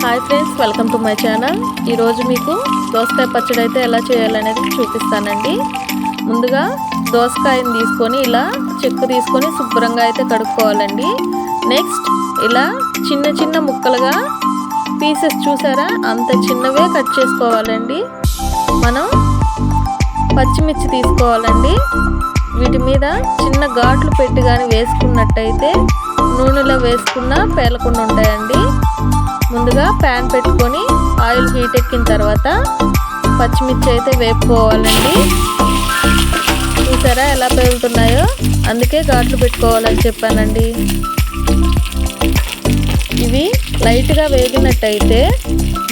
Hi friends, welcome to my channel. ఈరోజు మీకు దోసకాయ పచ్చడి అయితే ఎలా చేయాలనేది చూపిస్తానండి. ముందుగా దోసకాయని తీసుకొని ఇలా చెక్కు తీసుకొని శుభ్రంగా అయితే కడుక్కోవాలండి. నెక్స్ట్ ఇలా చిన్న చిన్న ముక్కలుగా పీసెస్ చూసారా, అంత చిన్నవే కట్ చేసుకోవాలండి. మనం పచ్చిమిర్చి తీసుకోవాలండి. వీటి మీద చిన్న ఘాట్లు పెట్టి కానీ వేసుకున్నట్టయితే నూనెలో వేసుకున్న పేలకుండా ఉంటాయండి. ముందుగా ప్యాన్ పెట్టుకొని ఆయిల్ హీట్ ఎక్కిన తర్వాత పచ్చిమిర్చి అయితే వేపుకోవాలండి. చూసారా ఎలా పేలుతున్నాయో, అందుకే ఘాట్లు పెట్టుకోవాలని చెప్పానండి. ఇవి లైట్గా వేగినట్టయితే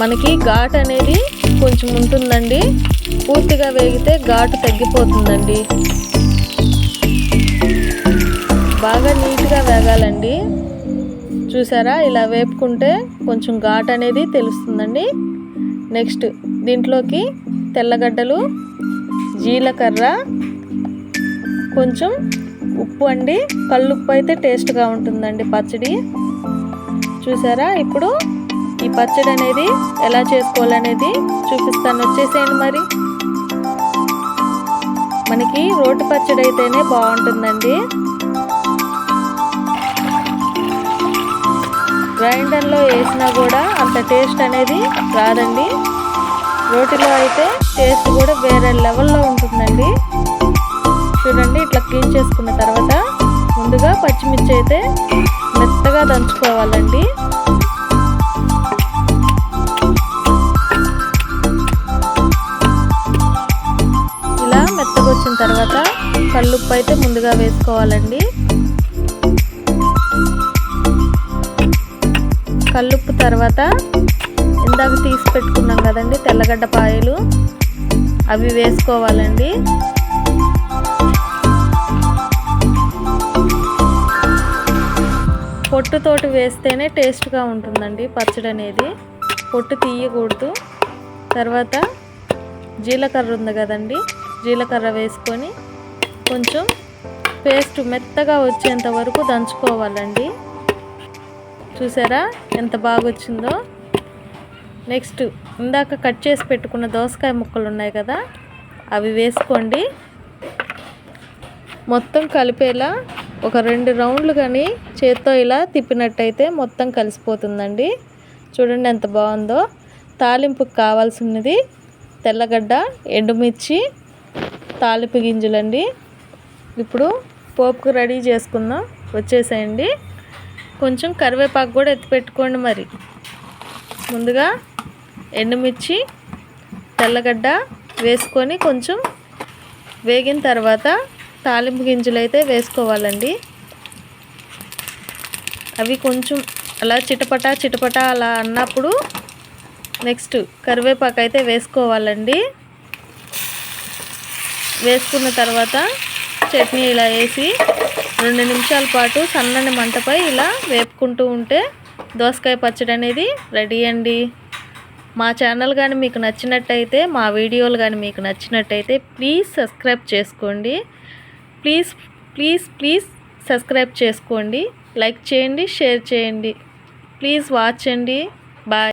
మనకి ఘాట్ అనేది కొంచెం ఉంటుందండి. పూర్తిగా వేగితే ఘాటు తగ్గిపోతుందండి. బాగా నీట్గా వేగాలండి. చూసారా, ఇలా వేపుకుంటే కొంచెం ఘాట్ అనేది తెలుస్తుందండి. నెక్స్ట్ దీంట్లోకి తెల్లగడ్డలు, జీలకర్ర, కొంచెం ఉప్పు అండి. కల్లుప్పు అయితే టేస్ట్గా ఉంటుందండి పచ్చడి. చూసారా, ఇప్పుడు ఈ పచ్చడి అనేది ఎలా చేసుకోవాలనేది చూపిస్తాను. వచ్చేసేయండి. మరి మనకి రోటి పచ్చడి అయితేనే బాగుంటుందండి. గ్రైండర్లో వేసినా కూడా అంత టేస్ట్ అనేది రాదండి. రోటిలో అయితే టేస్ట్ కూడా వేరే లెవెల్లో ఉంటుందండి. చూడండి, ఇట్లా క్లీన్ చేసుకున్న తర్వాత ముందుగా పచ్చిమిర్చి అయితే మెత్తగా దంచుకోవాలండి. ఇలా మెత్తగా వచ్చిన తర్వాత కల్లుప్పు అయితే ముందుగా వేసుకోవాలండి. కల్లుప్పు తర్వాత ఇందాక తీసి పెట్టుకున్నాం కదండి తెల్లగడ్డ పాయలు, అవి వేసుకోవాలండి. పొట్టుతోటి వేస్తేనే టేస్ట్గా ఉంటుందండి పచ్చడి అనేది, పొట్టు తీయకూడదు. తర్వాత జీలకర్ర ఉంది కదండి, జీలకర్ర వేసుకొని కొంచెం పేస్ట్ మెత్తగా వచ్చేంత వరకు దంచుకోవాలండి. చూసారా ఎంత బాగా వచ్చిందో. నెక్స్ట్ ఇందాక కట్ చేసి పెట్టుకున్న దోసకాయ ముక్కలు ఉన్నాయి కదా, అవి వేసుకోండి. మొత్తం కలిపేలా ఒక 2 రౌండ్లు కానీ చేత్తో ఇలా తిప్పినట్టయితే మొత్తం కలిసిపోతుందండి. చూడండి ఎంత బాగుందో. తాలింపుకి కావాల్సినది తెల్లగడ్డ, ఎండుమిర్చి, తాలింపు గింజలండి. ఇప్పుడు పోపుకు రెడీ చేసుకుందాం. వచ్చేసేయండి. కొంచెం కరివేపాకు కూడా ఎత్తి పెట్టుకోండి. మరి ముందుగా ఎండుమిర్చి, తెల్లగడ్డ వేసుకొని కొంచెం వేగిన తర్వాత తాలింపు గింజలు అయితే వేసుకోవాలండి. అవి కొంచెం అలా చిటపటా చిటపటా అలా అన్నప్పుడు నెక్స్ట్ కరివేపాకు అయితే వేసుకోవాలండి. వేసుకున్న తర్వాత చట్నీ ఇలా వేసి 2 నిమిషాల పాటు సన్నని మంటపై ఇలా వేపుకుంటూ ఉంటే దోసకాయ పచ్చడి అనేది రెడీ అండి. మా ఛానల్ కానీ మీకు నచ్చినట్టయితే, మా వీడియోలు కానీ మీకు నచ్చినట్టయితే ప్లీజ్ సబ్స్క్రైబ్ చేసుకోండి. ప్లీజ్ ప్లీజ్ ప్లీజ్ సబ్స్క్రైబ్ చేసుకోండి. లైక్ చేయండి, షేర్ చేయండి. ప్లీజ్ వాచ్ అండి. బాయ్.